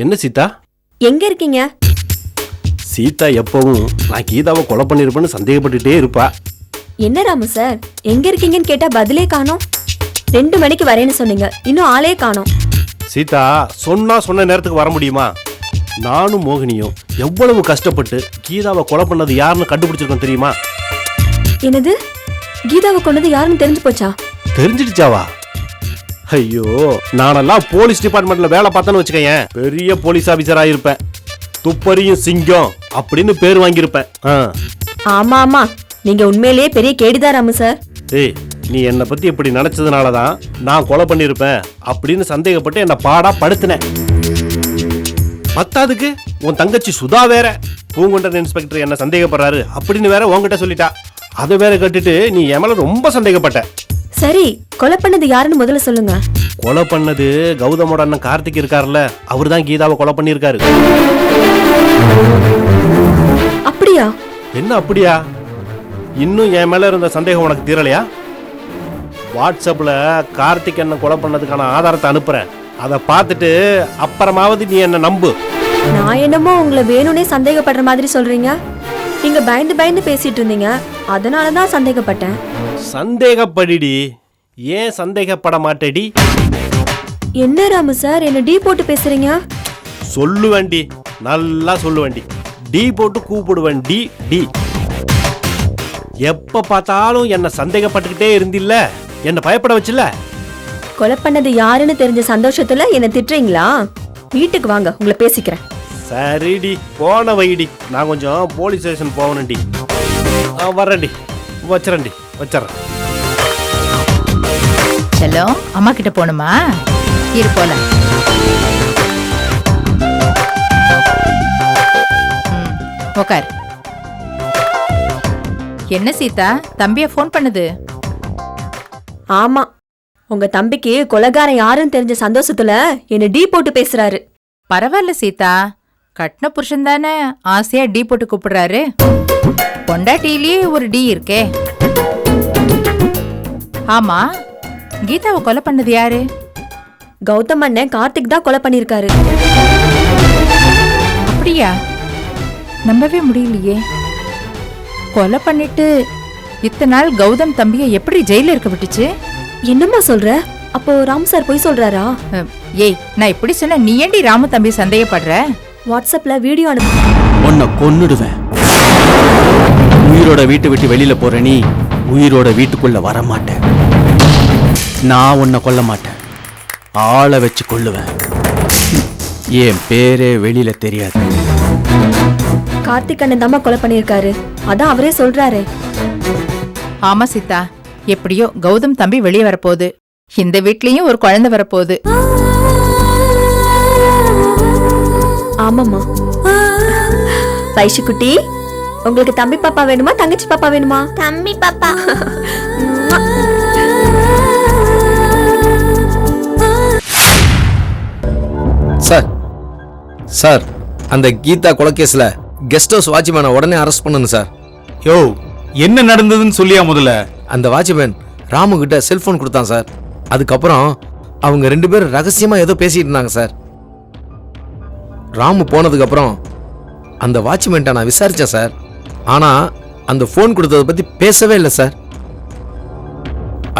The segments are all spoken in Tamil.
என்ன சீதா? எங்க இருக்கீங்க? சீதா எப்பவும் நான் கீதாவை கொலை பண்ணிருப்பேன்னு சந்தேகப்பட்டுட்டே இருப்பா. என்ன ராமு சார், எங்க இருக்கீங்கன்னு கேட்டா பதிலே காணோம். 2 மணிக்கு வரேன்னு சொன்னீங்க, இன்னும் ஆளே காணோம். சீதா, சொன்ன நேரத்துக்கு வர முடியுமா? நானும் மோகினியும் எவ்வளவு கஷ்டப்பட்டு கீதாவை கொலை பண்ணது யாருன்னு கண்டுபிடிச்சிருக்கோம் தெரியுமா? என்னது, கீதாவை கொண்டது யாருன்னு தெரிஞ்சு போச்சா? தெரிஞ்சிடுச்சாவா? ஐயோ, நானெல்லாம் போலீஸ் டிபார்ட்மெண்ட்ல வேலை பார்த்தேன்னு வச்சுக்கேன், பெரிய போலீஸ் ஆபீசரா இருப்பேன். துப்பறியும் சிங்கம் அப்படின்னு பேர் வாங்கியிருப்பேன். ஆமா ஆமா, நீங்க உண்மையிலேயே பெரிய கேடிதான் ராமு சார். ஏய், நீ என்னை பத்தி இப்படி நினைச்சதுனாலதான் நான் கொலை பண்ணிருப்பேன் அப்படின்னு சந்தேகப்பட்டு என்ன பாடா படுத்தினேன். பத்தாதுக்கு உன் தங்கச்சி சுதா வேற பூங்குண்டன் இன்ஸ்பெக்டர் என்ன சந்தேகப்படுறாரு அப்படின்னு வேற உன்கிட்ட சொல்லிட்டா. அதை வேற கட்டுட்டு நீ என் மேல ரொம்ப சந்தேகப்பட்ட. சரி, கொலை பண்ணது யாருன்னு முதல்ல சொல்லுங்க. கொலை பண்ணது கௌதமோட அண்ணன் கார்த்திக் இருக்காருல்ல, அவர் தான் கீதாவை கொலை பண்ணிருக்காரு. அப்படியா? என்ன அப்படியா? இன்னும் என் மேல இருந்த சந்தேகம் உனக்கு தீரலையா? வாட்ஸ்அப்ல கார்த்திக் என்ன கொலை பண்ணதுக்கான ஆதாரத்தை அனுப்புறேன், அதை பார்த்துட்டு அப்புறமாவது நீ என்ன நம்பு. நான் என்னமோ உங்களை வேணும்னே சந்தேகப்படுற மாதிரி சொல்றீங்க. நீங்க பயந்து பயந்து பேசிட்டு இருந்தீங்க, அதனாலதான் சந்தேகப்பட்டேன். சந்தேகப்படிடி, ஏன் சந்தேகப்பட மாட்டேடி? என்ன ராமு சார், என்ன டீ போட்டு பேசுறீங்க? சொல்லுவேண்டி, நல்லா சொல்லுவேண்டி. டீ போட்டு கூப்பிடுவேன். டி டி. எப்ப பார்த்தாலும் என்ன சந்தேகப்பட்டுக்கிட்டே இருந்தில்ல, என்ன பயப்பட வச்சுல. கொலை பண்ணது யாருன்னு தெரிஞ்ச சந்தோஷத்துல என்ன திட்டுறீங்களா? வீட்டுக்கு வாங்க, உங்களை பேசிக்கிறேன். சரிடி, போன வைடி. நான் கொஞ்சம் போலீஸ் ஸ்டேஷன் போகணும்டி. வர்றேன்டி, வச்சிடறேன். செல்லம், அம்மா கிட்ட போணுமா? இரு போல. உக்கார். என்ன சீதா, தம்பிய போன் பண்ணுது? ஆமா, உங்க தம்பிக்கு கொலைகாரன் யாருன்னு தெரிஞ்ச சந்தோஷத்துல என்ன டீ போட்டு பேசுறாரு. பரவாயில்ல சீதா, கட்டின புருஷன் தானே ஆசையா டீ போட்டு கூப்பிடுறாரு. பொண்டாட்டிலேயே ஒரு டீ இருக்கே. ஆமா, கீதாவை கொலை பண்ணது யாரு? கௌதம் அண்ணன் கார்த்திக் தான் கொலை பண்ணிருக்காரு. அப்படியா? நம்பவே முடியலையே. கொலை பண்ணிட்டு இத்தனை நாள் கௌதம் தம்பியை எப்படி ஜெயில இருக்க விட்டுச்சு? என்னம்மா சொல்ற? அப்போ ராம் சார் போய் சொல்றாரா? ஏய், நான் இப்படி சொன்ன நீ ஏண்டி ராமு தம்பி சந்தேகப்படுற? வாட்ஸ்அப்ல வீடியோ அனுப்பு. உன்னை கொன்னுடுவேன். உயிரோட வீட்டை விட்டு வெளியில போற நீ உயிரோட வீட்டுக்குள்ள வர மாட்டேன். நான் உன்னை கொல்ல மாட்டேன், ஆளை வச்சு கொல்லுவேன். என் பேரே வெளியில தெரியாது. கார்த்திக் அண்ணன் தாம்மா கொலை பண்ணிருக்காரு, அதான் அவரே சொல்றாரு. ஆமா சீதா, எப்படியோ கௌதம் தம்பி வெளியே வரப்போகுது. இந்த வீட்லயும் ஒரு குழந்தை வரப்போகுது. ஆமாம்மா. வைஷு குட்டி, உங்களுக்கு தம்பி பாப்பா வேணுமா தங்கச்சி பாப்பா வேணுமா? தம்பி பாப்பா. சார், அந்த கீதா கொலைகேஸ்ல கெஸ்ட் ஹவுஸ் வாட்ச்மேனை உடனே அரெஸ்ட் பண்ணணும் சார். யோ, என்ன நடந்ததுன்னு சொல்லியா முதல்ல? அந்த வாட்ச்மேன் ராமு கிட்ட செல்போன் கொடுத்தான் சார். அதுக்கப்புறம் அவங்க 2 பேரும் ரகசியமா ஏதோ பேசிட்டு இருந்தாங்க சார். ராமு போனதுக்கு அப்புறம் அந்த வாட்ச்மேன்ட்ட நான் விசாரிச்சேன் சார். ஆனா அந்த போன் கொடுத்ததை பத்தி பேசவே இல்லை சார்.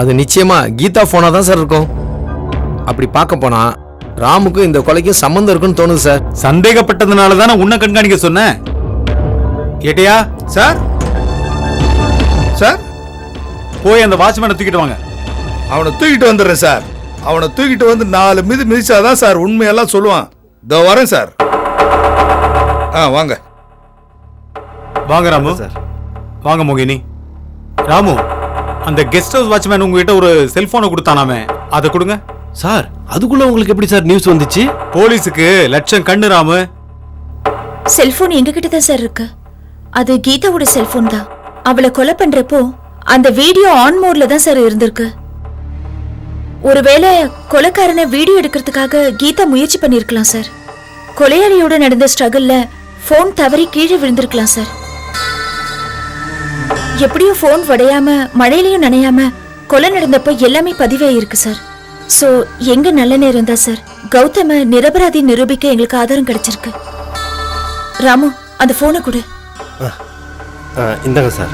அது நிச்சயமா கீதா போனா தான் சார் இருக்கும். அப்படி பார்க்க போனா ராமுக்கும் இந்த கொலைக்கும் சம்பந்தம் இருக்குன்னு தோணுது சார். சந்தேகப்பட்டதுனால தானே உன்னை கண்காணிக்க சொன்னேன். ஏட்டையா சார், சார் போய் அந்த வாட்ச்மேனை தூக்கிட்டு வாங்க. அவனை தூக்கிட்டு வந்துடுறேன் சார். அவனை தூக்கிட்டு வந்து 4 மிதிச்சாதான் சார் உண்மையெல்லாம் சொல்லுவான். இதோ வரேன் சார். வாங்க வாங்க ராமு சார். வாங்க மோகினி. ராமு, அந்த கெஸ்ட் ஹவுஸ் வாட்ச்மேன் உங்ககிட்ட ஒரு செல்போனை கொடுத்தானாமே, அதை கொடுங்க. சார், அதுக்குள்ள உங்களுக்கு எப்படி சார் நியூஸ் வந்துச்சு? போலீஸுக்கு லட்சம் கண்ணு ராமு. செல்போன் எங்ககிட்ட தான் சார் இருக்கு. அது கீதாவோட செல்போன் தான். அவளை கொலை பண்றப்போ அந்த வீடியோ ஆன் மோட்ல தான் சார் இருந்திருக்கு. ஒருவேளை கொலைக்காரனை வீடியோ எடுக்கிறதுக்காக கீதா முயற்சி பண்ணிருக்கலாம் சார். கொலையாளியோட நடந்த ஸ்ட்ரகிள்ல போன் தவறி கீழே விழுந்திருக்கலாம் சார். எப்படியும் போன் உடையாம மழையிலையும் நனையாம கொலை நடந்தப்போ எல்லாமே பதிவே இருக்கு சார். சோ எங்க நல்ல நேரம் தான் சார். கௌதம நிரபராதி நிரூபிக்க எங்களுக்கு ஆதாரம் கிடைச்சிருக்கு. ராமு அந்த போனை கொடு. இந்தாங்க சார்.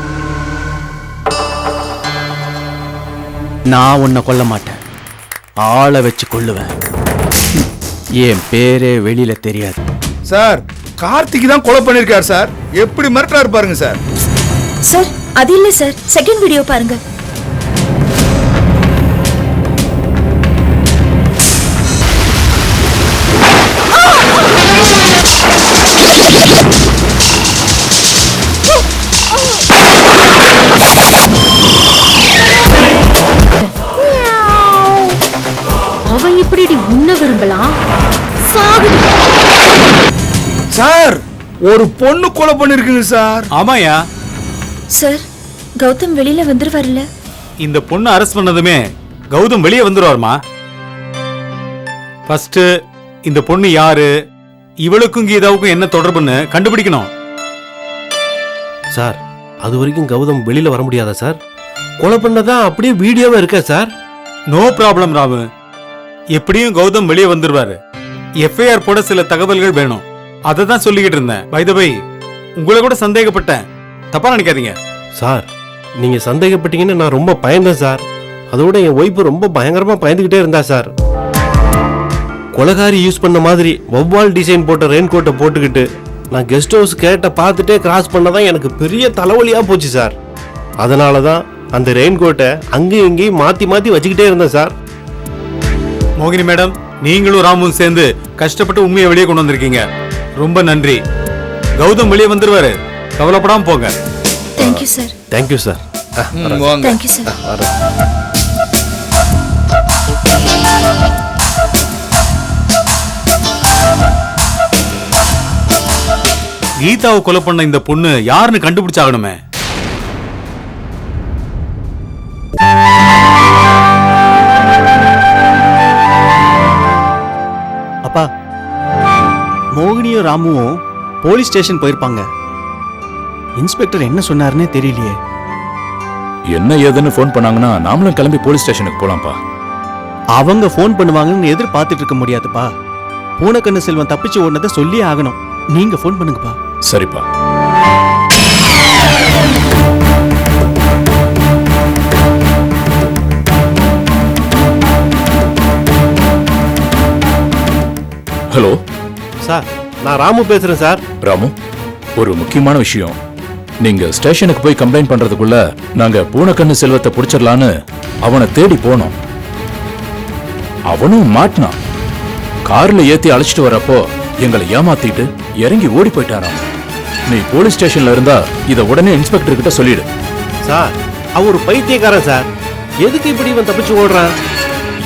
நான் உன்னை கொல்ல மாட்டேன், ஆளை வச்சு கொள்ளுவேன். என் பேரே வெளியில தெரியாது. சார் கார்த்திக் தான் கொலை பண்ணிருக்கார் சார். எப்படி மிரட்டாரு பாருங்க சார். சார் அது இல்ல சார், செகண்ட் வீடியோ பாருங்க. அவன் இப்படி உன்ன விரும்பலாம். சார் ஒரு பொண்ணு கொலை பண்ணிருக்குங்க சார். ஆமாயா, சார் கௌதம் வெளியில வந்துருவாருல்ல? இந்த பொண்ணு அரெஸ்ட் பண்ணதுமே கௌதம் வெளியே வந்துருவாருமா. ஃபர்ஸ்ட் இந்த பொண்ணு யாரு, இவளுக்கும் கீதாவுக்கும் என்ன தொடர்புன்னு கண்டுபிடிக்கணும். சார் அது வரைக்கும் கௌதம் வெளியில வர முடியாதா சார்? கொலை பண்ணதான் அப்படியே வீடியோவா இருக்கா சார்? நோ ப்ராப்ளம் ராமு, எப்படியும் கௌதம் வெளியே வந்துருவாரு. எஃப்ஐஆர் போட சில தகவல்கள் வேணும், அதை தான் சொல்லிக்கிட்டு இருந்தேன். பை த பை உங்களை கூட சந்தேகப்பட்டேன், தப்பா நினைக்காதீங்க. சார் நீங்க சந்தேகப்பட்டீங்கன்னு நான் ரொம்ப பயந்தேன் சார். அதோட என் ஒய்ஃபு ரொம்ப பயங்கரமா பயந்துகிட்டே இருந்தா சார். கொலகாரி யூஸ் பண்ண மாதிரி வௌவால் டிசைன் போட்ட ரெயின் கோட்டை போட்டுக்கிட்டு நான் கெஸ்ட் ஹவுஸ் கேட்ட பார்த்துட்டே கிராஸ் பண்ணதான் எனக்கு பெரிய தலைவலியா போச்சு சார். அதனால தான் அந்த ரெயின் கோட்டை அங்கேயும் இங்கேயும் மாத்தி மாத்தி வச்சுக்கிட்டே இருந்தேன் சார். மோகினி மேடம், நீங்களும் ராமும் சேர்ந்து கஷ்டப்பட்டு உண்மையை வெளியே கொண்டு வந்திருக்கீங்க, ரொம்ப நன்றி. கௌதம் வெளியே வந்துருவாரு, கவலைப்படாம போங்க. Thank you sir. Thank you sir. வாங்க. Thank you sir. கீதாவை கொலை பண்ண இந்த பொண்ணு யாருன்னு கண்டுபிடிச்சாகணுமே. அப்பா, மோகினியும் ராமுவும் போலீஸ் ஸ்டேஷன் போயிருப்பாங்க. இன்ஸ்பெக்டர் என்ன சொன்னாருன்னே தெரியலையே. என்ன ஏதுன்னு ஃபோன் பண்ணாங்கன்னா நாமளும் கிளம்பி போலீஸ் ஸ்டேஷனுக்கு போலாம்ப்பா. அவங்க ஃபோன் பண்ணுவாங்கன்னு எதிர்பார்த்துட்டு இருக்க முடியாதுப்பா. பூனக்கண்ணு செல்வன் தப்பிச்சு ஓடுனதை சொல்லியே ஆகணும். நீங்க ஃபோன் பண்ணுங்கப்பா. சரிப்பா. ஹலோ சார் நான் ராமு பேசுறேன் சார். ராமு, ஒரு முக்கியமான விஷயம். நீங்க ஸ்டேஷனுக்கு போய் கம்ப்ளைண்ட் பண்றதுக்குள்ள நாங்க பூனக்கண்ணு செல்வத்தை புடிச்சிடலான்னு அவனை தேடி போனோம். அவனும் மாட்டினான். கார்ல ஏத்தி அழைச்சிட்டு வரப்போ எங்களை ஏமாத்திட்டு இறங்கி ஓடி போயிட்டாராம். நீ போலீஸ் ஸ்டேஷன்ல இருந்தா இத உடனே இன்ஸ்பெக்டர் கிட்ட சொல்லிடு. சார் அவர் ஒரு பைத்தியக்காரன் சார். எதுக்கு இப்படி இவன் தப்பிச்சு ஓடுறான்?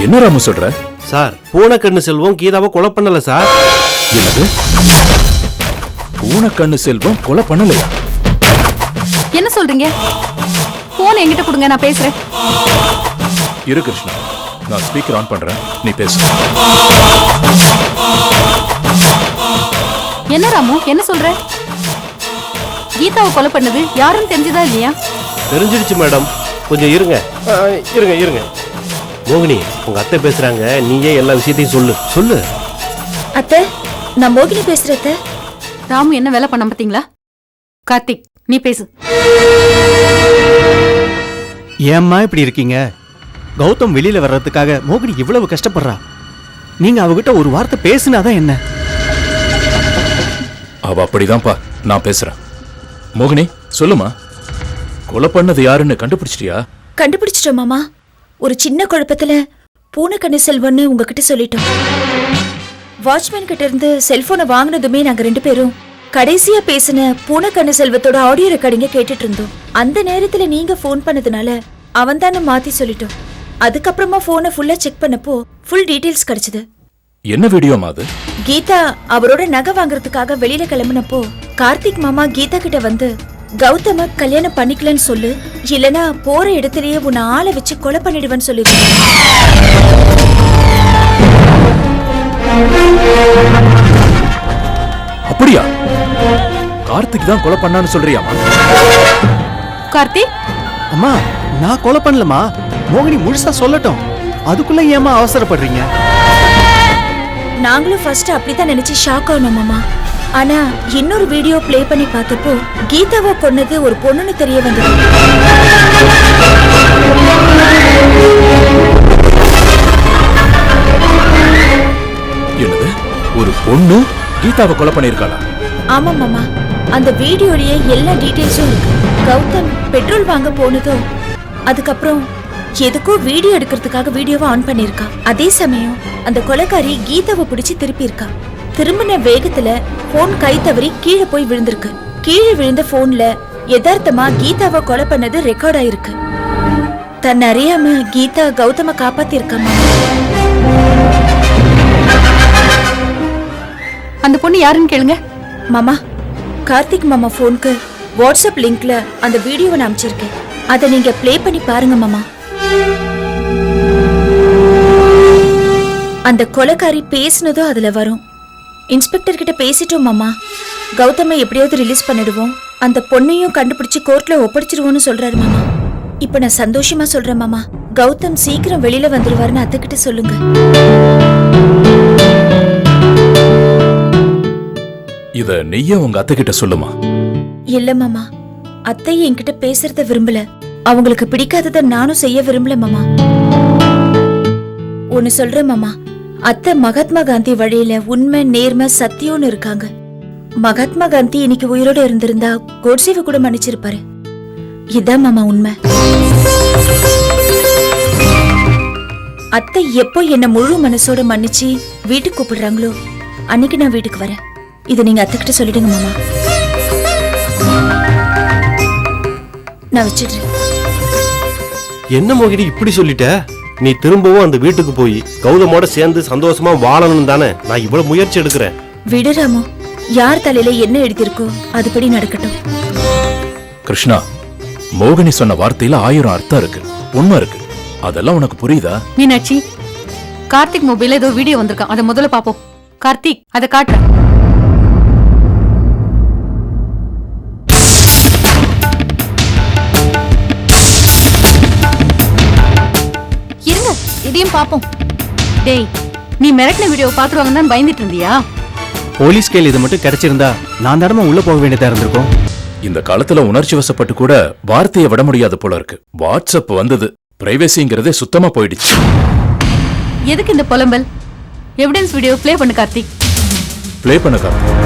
என்ன ராமு சொல்ற? சார் பூனக்கண்ணு செல்வம் கீதாவை கொலை பண்ணல சார். என்னது? பூனக்கண்ணு செல்வம் கொலை பண்ணலையா? என்ன சொல்றீங்க? போன் என்கிட்ட கொடுங்க, நான் பேசுறேன். இரு கிருஷ்ணா, நான் ஸ்பீக்கர் ஆன் பண்றேன், நீ பேசு. என்ன ராமு, என்ன சொல்ற? கீதாவை கொலை பண்ணது யாருன்னு தெரிஞ்சதா இல்லையா? தெரிஞ்சிடுச்சு மேடம், கொஞ்சம் இருங்க. இருங்க இருங்க. மோகினி உங்க அத்தை பேசுறாங்க, நீயே எல்லா விஷயத்தையும் சொல்லு சொல்லு. அத்தை, நான் மோகினி பேசுறேன் அத்தை. ராமு என்ன வேலை பண்ண பாத்தீங்களா? கார்த்திக் நீ பேசு. ஏம்மா இப்படி இருக்கீங்க? கௌதம் வெளியில வர்றதுக்காக மோகினி இவ்வளவு கஷ்டப்படுறா. நீங்க அவகிட்ட ஒரு வார்த்தை பேசினாதான் என்ன? அவ அப்படிதான்ப்பா, நான் பேசுறேன். மோகினி சொல்லுமா, கொலை பண்ணது யாருன்னு கண்டுபிடிச்சிட்டியா? கண்டுபிடிச்சிட்டோம் மாமா. ஒரு சின்ன குழப்பத்துல பூனக்கண்ணு செல்வன்னு உங்ககிட்ட சொல்லிட்டோம். வாட்ச்மேன் கிட்ட இருந்து செல்போனை வாங்கினதுமே நாங்க 2 பேரும் கடைசியா பேசின பூனக்கண்ணு செல்வத்தோட ஆடியோ ரெக்கார்டிங்க கேட்டுட்டு இருந்தோம். அந்த நேரத்துல நீங்க போன் பண்ணதுனால அவன் தானே மாத்தி சொல்லிட்டோம். அதுக்கப்புறமா போனை ஃபுல்லா செக் பண்ணப்போ ஃபுல் டீடைல்ஸ் கிடைச்சது. என்ன வீடியோமா அது? கீதா அவரோட நகை வாங்குறதுக்காக வெளியில கிளம்பினப்போ கார்த்திக் மாமா கீதா கிட்ட வந்து கௌதம கல்யாணம் பண்ணிக்கலன்னு சொல்லு, இல்லனா போற இடத்துலயே உன்னை ஆளை வச்சு கொலை பண்ணிடுவேன்னு சொல்லிருக்காங்க. அப்படியா? கார்த்திக் தான் கொலை பண்ணான்னு சொல்றியாமா? கார்த்திக், அம்மா நான் கொலை பண்ணலமா. மோகினி முழுசா சொல்லட்டும். அதுக்குள்ள ஏமா அவசரப்படுறீங்க? நாங்களும் ஃபர்ஸ்ட் அப்படிதான் நினைச்சு ஷாக் ஆனோம் மாமா. ஆனா இன்னொரு வீடியோ ப்ளே பண்ணி பார்த்தப்போ கீதாவை கொன்னது ஒரு பொண்ணுன்னு தெரிய வந்தது. என்னது, ஒரு பொண்ணு கீதாவை கொலை பண்ணிருக்காளா? ஆமா மாமா, அந்த வீடியோலயே எல்லா டீடைல்ஸும் இருக்கு. கௌதம் பெட்ரோல் வாங்க போனதும் அதுக்கப்புறம் எதுக்கோ வீடியோ எடுக்கிறதுக்காக வீடியோவை ஆன் பண்ணிருக்கா. அதே சமயம் அந்த கொலைக்காரி கீதாவை பிடிச்சு திருப்பி இருக்கா. திரும்பின வேகத்துல போன் கை தவறி கீழே போய் விழுந்திருக்கு. கீழே விழுந்த போன்ல யதார்த்தமா கீதாவை கொலை பண்ணது ரெக்கார்ட் ஆயிருக்கு. தன்னை அறியாம கீதா கௌதம காப்பாத்தி இருக்காமா. அந்த பொண்ணு யாருன்னு கேளுங்க. மாமா, கார்த்திக் மாமா போனுக்கு வாட்ஸ்அப் லிங்க்ல அந்த வீடியோவை நான் அனுப்பிச்சிருக்கேன். அதை நீங்க ப்ளே பண்ணி பாருங்க மாமா. அந்த கொலைக்காரி பேசினதும் அதுல வரும். இன்ஸ்பெக்டர் கிட்ட பேசிட்டோம் மாமா. கௌதமை எப்படியாவது ரிலீஸ் பண்ணிடுவோம், அந்த பொண்ணையும் கண்டுபிடிச்சு கோர்ட்ல ஒப்படைச்சிடுவோம்னு சொல்றாரு மாமா. இப்ப நான் சந்தோஷமா சொல்றேன் மாமா, கௌதம் சீக்கிரம் வெளியில வந்துருவாருன்னு அத்தைக்கிட்ட சொல்லுங்க. இத நீயே உங்க அத்தை கிட்ட சொல்லுமா. இல்ல மாமா, அத்தை என்கிட்ட பேசுறத விரும்பல. அவங்களுக்கு பிடிக்காதத நானும் செய்ய விரும்பல மாமா. ஒன்னு சொல்றேன் மாமா, அத்தை மகாத்மா காந்தி வழியில உண்மை நேர்மை சத்தியம்னு இருக்காங்க. மகாத்மா காந்தி இன்னைக்கு உயிரோட இருந்திருந்தா கோட்சேவை கூட மன்னிச்சிருப்பாரு. இதான் மாமா உண்மை. அத்தை எப்போ என்ன முழு மனசோட மன்னிச்சு வீட்டுக்கு கூப்பிடுறாங்களோ அன்னைக்கு நான் வீட்டுக்கு வரேன். இதை நீங்க அத்தை கிட்ட சொல்லிடுங்க மாமா. நான் வச்சிடுறேன். என்ன மோகினி இப்படி சொல்லிட்ட? நீ திரும்பவும் அந்த வீட்டுக்கு போய் கௌதமோட சேர்ந்து சந்தோஷமா வாழணும் தானே நான் இவ்வளவு முயற்சி எடுக்கிறேன். விடுறாமோ, யார் தலையில என்ன எழுதியிருக்கோ அதுபடி நடக்கட்டும். கிருஷ்ணா, மோகினி சொன்ன வார்த்தையில 1000 அர்த்தம் இருக்கு, உண்மை இருக்கு. அதெல்லாம் உனக்கு புரியுதா? மீனாட்சி, கார்த்திக் மொபைல்ல ஏதோ வீடியோ வந்திருக்கான், அதை முதல்ல பாப்போம். கார்த்திக், அதை காட்டுற. இருங்க, இதையும் பாப்போம். டேய், நீ மிரட்டின வீடியோ பாத்துருவாங்கன்னு தான் பயந்துட்டு இருந்தியா? போலீஸ் கையில் இது மட்டும் கிடைச்சிருந்தா நான் தடவை உள்ள போக வேண்டியதா இருந்திருக்கும். இந்த காலத்துல உணர்ச்சி வசப்பட்டு கூட வார்த்தையை விட முடியாது போல இருக்கு. வாட்ஸ்அப் வந்தது, பிரைவசிங்கிறதே சுத்தமா போயிடுச்சு. எதுக்கு இந்த புலம்பல்? எவிடன்ஸ் வீடியோ ப்ளே பண்ணு கார்த்திக். ப்ளே பண்ண கார்த்திக்.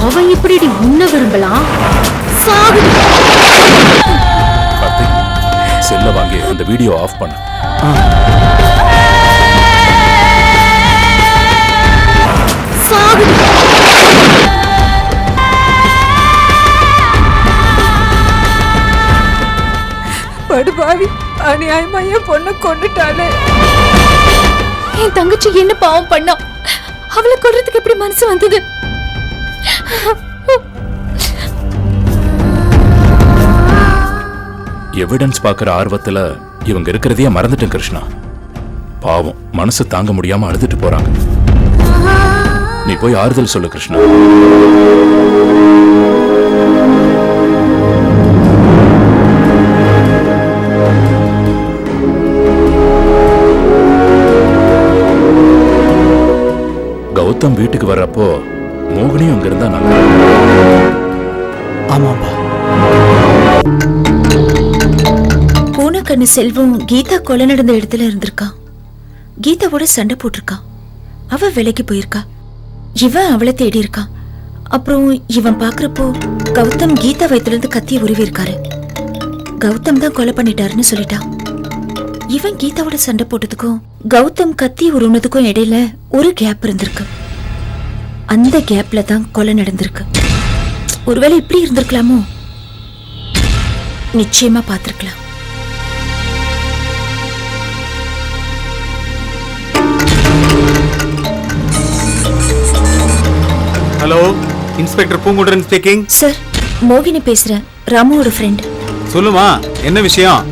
அவன் இப்படி உன்ன விரும்பலாம். கார்த்திக், செல்ல வாங்கி அந்த வீடியோ ஆஃப் பண்ணு. படுபாவி, அநியாயமா என் பொண்ணை கொண்டுட்டாலே. என் தங்கச்சி என்ன பாவம் பண்ணா? அவளை கொல்றதுக்கு எப்படி மனசு வந்தது? எவிடன்ஸ் பாக்குற ஆர்வத்துல இவங்க இருக்கிறதையே மறந்துட்டேன் கிருஷ்ணா. பாவம், மனசு தாங்க முடியாம அழுதுட்டு போறாங்க. நீ போய் ஆறுதல் சொல்லு கிருஷ்ணா. கௌதம் வீட்டுக்கு வர்றப்போ மோகினியும் அங்க இருந்தா நல்லா. ஆமாப்பா. பூனக்கண்ணு செல்வம் கீதா கொலை நடந்த இடத்துல இருந்திருக்கான். கீதாவோட சண்டை போட்டிருக்கான். அவ விலைக்கு போயிருக்கா. இவன் அவளை தேடி இருக்கான். அப்புறம் இவன் பாக்குறப்போ கௌதம் கீதா வயிற்றுல கத்திய உருவி இருக்காரு. கௌதம் தான் கொலை பண்ணிட்டாருன்னு சொல்லிட்டான். இவன் கீதாவோட சண்டை போட்டதுக்கும் கௌதம் கத்தி உருவனதுக்கும் இடையில ஒரு கேப் இருந்திருக்கு. அந்த கேப்ல தான் கொலை நடந்திருக்கு. ஒருவேளை இப்படி இருந்திருக்கலாமோ? நிச்சயமா பார்த்திருக்கலாம். Hello, inspector Poongundran speaking. Sir, மோகினி பேசுறேன், ராமுவோட ஃப்ரெண்ட். சொல்லுமா, என்ன விஷயம்?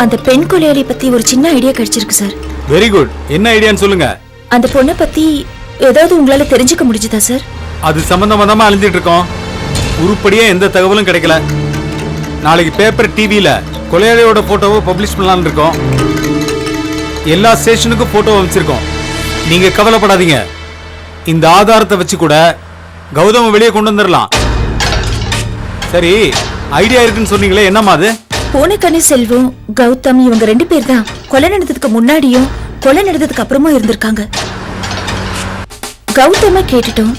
அந்த பெண் கொலையாளி பத்தி ஒரு சின்ன ஐடியா கிடைச்சிருக்கு சார். Very good. என்ன ஐடியான்னு சொல்லுங்க. அந்த பொண்ணை பத்தி ஏதாவது உங்களால தெரிஞ்சுக்க முடிஞ்சதா சார்? அது சம்பந்தமா தான் அழிஞ்சிட்டு இருக்கோம். உருப்படியா எந்த தகவலும் கிடைக்கல. நாளைக்கு பேப்பர் டிவியில கொலையாளியோட போட்டோவை பப்ளிஷ் பண்ணலாம்னு இருக்கோம். எல்லா ஸ்டேஷனுக்கும் போட்டோ அமைச்சிருக்கோம். நீங்க கவலைப்படாதீங்க. இந்த ஆதாரத்தை வச்சு கூட கௌதம வெளியே கொண்டு வந்துடலாம். சரி, ஐடியா இருக்குன்னு சொன்னீங்களே, என்னம்மா அது? பூனைக்கண்ணி செல்வம், கௌதம் இவங்க 2 பேர் தான் கொலை நடந்ததுக்கு முன்னாடியும் கொலை நடந்ததுக்கு அப்புறமும் இருந்திருக்காங்க. கௌதம கேட்டுட்டோம்.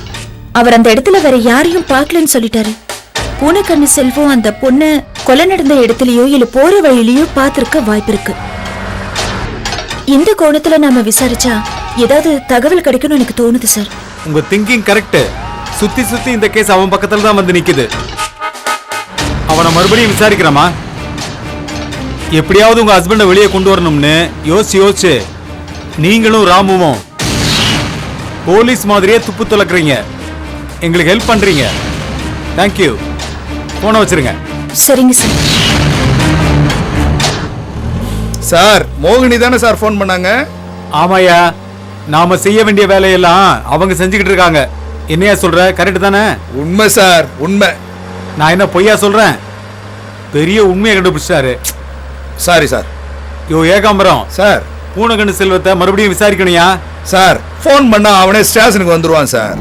அவர் அந்த இடத்துல வேற யாரையும் பார்க்கலன்னு சொல்லிட்டாரு. பூனைக்கண்ணி செல்வம் அந்த பொண்ணை கொலை நடந்த இடத்துலயோ இல்ல போற வழியிலயோ பார்த்திருக்க வாய்ப்பு இருக்கு. இந்த கோணத்துல நாம விசாரிச்சா ஏதாவது தகவல் கிடைக்கும்னு எனக்கு தோணுது சார். உங்க திங்கிங் கரெக்ட். சுத்தி சுத்தி இந்த கேஸ் அவன் பக்கத்துல தான் வந்து நிக்குது. அவனை மறுபடியும் விசாரிக்கிறமா? எப்படியாவது உங்க ஹஸ்பண்ட வெளியே கொண்டு வரணும்னு யோசிச்சு நீங்களும் ராமுவும் போலீஸ் மாதிரியே துப்பு துலக்குறீங்க. எங்களுக்கு ஹெல்ப் பண்றீங்க. தேங்க்யூ. போன வச்சிருங்க. சரிங்க சார். சார், மோகினி தானே சார் ஃபோன் பண்ணாங்க? ஆமாயா, நாம செய்ய வேண்டிய வேலையெல்லாம் அவங்க செஞ்சுக்கிட்டு இருக்காங்க. என்னையா சொல்ற? கரெக்ட் தானே? உண்மை சார், உண்மை. நான் என்ன பொய்யா சொல்றேன்? பெரிய உண்மையை கண்டுபிடிச்சாரு. Sorry sir. யோ ஏகாம்பரம் சார், பூனைக்கண்ணு செல்வத்தை மறுபடியும் விசாரிக்கணும்யா. சார், ஃபோன் பண்ணா அவனே ஸ்டேஷனுக்கு வந்துருவான் சார்.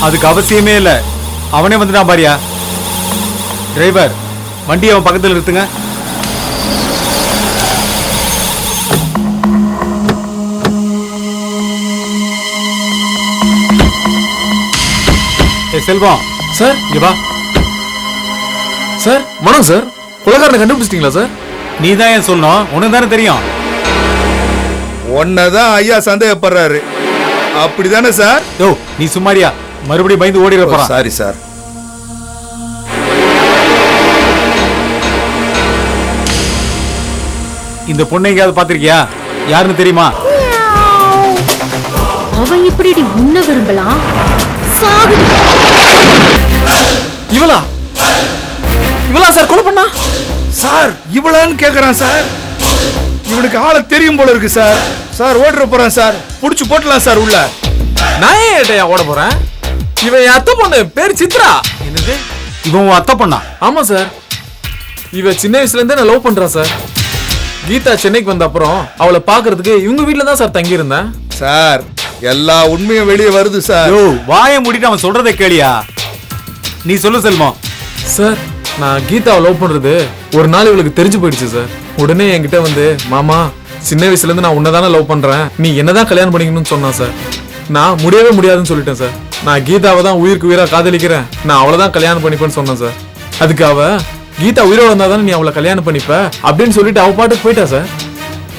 அதுக்கு அவசியமே இல்ல. அவனே வந்துட்டான் பாரியா. டிரைவர், வண்டி அவன் பக்கத்தில் நிறுத்துங்க. செல்வம் சார், இங்க வா. சார் வணக்கம் சார். கொலைகாரனை கண்டுபிடிச்சிட்டீங்களா சார்? நீ தான் ஏன் சொல்லணும்? உனக்கு தானே தெரியும். ஒன்னதான் ஐயா சந்தேகப்படுறாரு. அப்படிதானே சார்? யோ, நீ சும்மாரியா. மறுபடியும் பயந்து ஓடிட போறான். Sorry sir. இந்த பொண்ணை எங்கேயாவது பாத்திருக்கியா? யாருன்னு தெரியுமா? அவன் இப்படி உன்ன விரும்பலாம். இவளா இவளா சார் கொலை பண்ணா? சார், இவளான்னு கேக்குறான் சார். இவனுக்கு ஆளை தெரியும் போல இருக்கு சார். சார், ஓடுற போறான் சார். புடிச்சு போட்டலாம் சார் உள்ள. நான் ஏன் ஓட போறேன்? இவன் என் அத்தை பொண்ணு, பேர் சித்ரா. என்னது? இவன் உன் அத்தை பொண்ணா? ஆமா சார். இவ சின்ன வயசுல இருந்தே நான் லவ் பண்றேன் சார். கீதா சென்னைக்கு வந்த அப்புறம் அவளை பாக்குறதுக்கு இவங்க வீட்டுல தான் சார் தங்கி இருந்தேன். சார், எல்லா உண்மையும் வெளியே வருது சார். யோ, வாயை மூடிட்டு அவன் சொல்றதை கேளியா. நீ சொல்லு செல்வம். சார், நான் கீதாவை லவ் பண்றது ஒரு நாள் இவளுக்கு தெரிஞ்சு போயிடுச்சு சார். உடனே என்கிட்ட வந்து, மாமா சின்ன வயசுல இருந்து நான் உன்னதானே லவ் பண்றேன், நீ என்னதான் கல்யாணம் பண்ணிக்கணும்னு சொன்னான் சார். நான் முடியவே முடியாதுன்னு சொல்லிட்டேன் சார். நான் கீதாவை தான் உயிருக்கு உயிரா காதலிக்கிறேன், நான் அவளை தான் கல்யாணம் பண்ணிப்பேன்னு சொன்னேன் சார். அதுக்கு அவ, கீதா உயிரோட வந்தா தானே நீ அவளை கல்யாணம் பண்ணிப்ப அப்படின்னு சொல்லிட்டு அவ பாட்டுக்கு போயிட்டா சார்.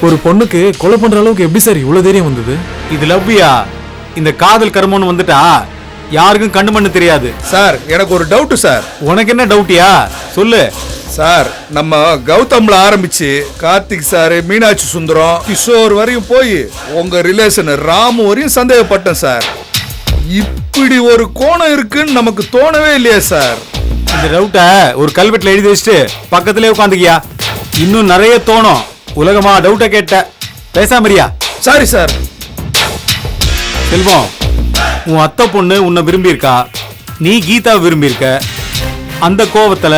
ஒரு பொண்ணுக்கு கொலை பண்ற அளவுக்கு எப்படி சார் இவ்வளவு தைரியம் வந்தது? இது லவ்வியா? இந்த காதல் கர்மம்னு வந்துட்டா யாருக்கும் கண்ணு மண்ணு தெரியாது. சார், எனக்கு ஒரு டவுட் சார். உனக்கு என்ன டவுட்டியா? சொல்லு சார். நம்ம கௌதம்ல ஆரம்பிச்சு கார்த்திக் சார், மீனாட்சி சுந்தரம், கிஷோர் வரையும் போய் உங்க ரிலேஷன் ராமு வரையும் சந்தேகப்பட்டேன் சார். இப்படி ஒரு கோணம் இருக்குன்னு நமக்கு தோணவே இல்லையா சார்? இந்த டவுட்டை ஒரு கல்வெட்டுல எழுதி வச்சுட்டு பக்கத்திலே உட்காந்துக்கியா. இன்னும் நிறைய தோணும். உலகமா டவுட்டை கேட்ட பேசாமரியா? Sorry sir. செல்வம், உன் அத்தை பொண்ணு உன்னை விரும்பி இருக்கா, நீ கீதாவை விரும்பி இருக்க. அந்த கோவத்துல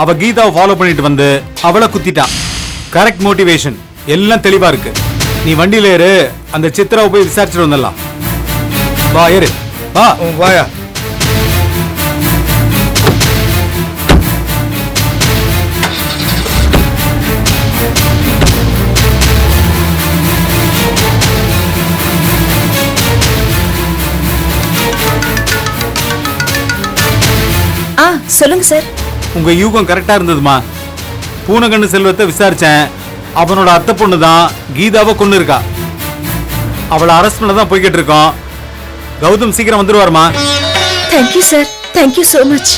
அவ கீதாவை ஃபாலோ பண்ணிட்டு வந்து அவளை குத்திட்டா. கரெக்ட் மோட்டிவேஷன் எல்லாம் தெளிவா இருக்கு. நீ வண்டியில ஏறு, அந்த சித்ராவை போய் விசாரிச்சுட்டு வந்துடலாம். வா ஏறு, வா. வாயா. சொல்லுங்க சார். உங்க யூகம் கரெக்டா இருந்ததுமா. பூனைக்கண்ணு செல்வத்தை விசாரிச்சேன். அவனோட அத்தை பொண்ணு தான் கீதாவை கொண்டு இருக்கா. அவளை அரெஸ்ட் பண்ண தான் போய்கிட்டு இருக்கோம். கௌதம் சீக்கிரம் வந்துருவாருமா. Thank you sir, thank you so much.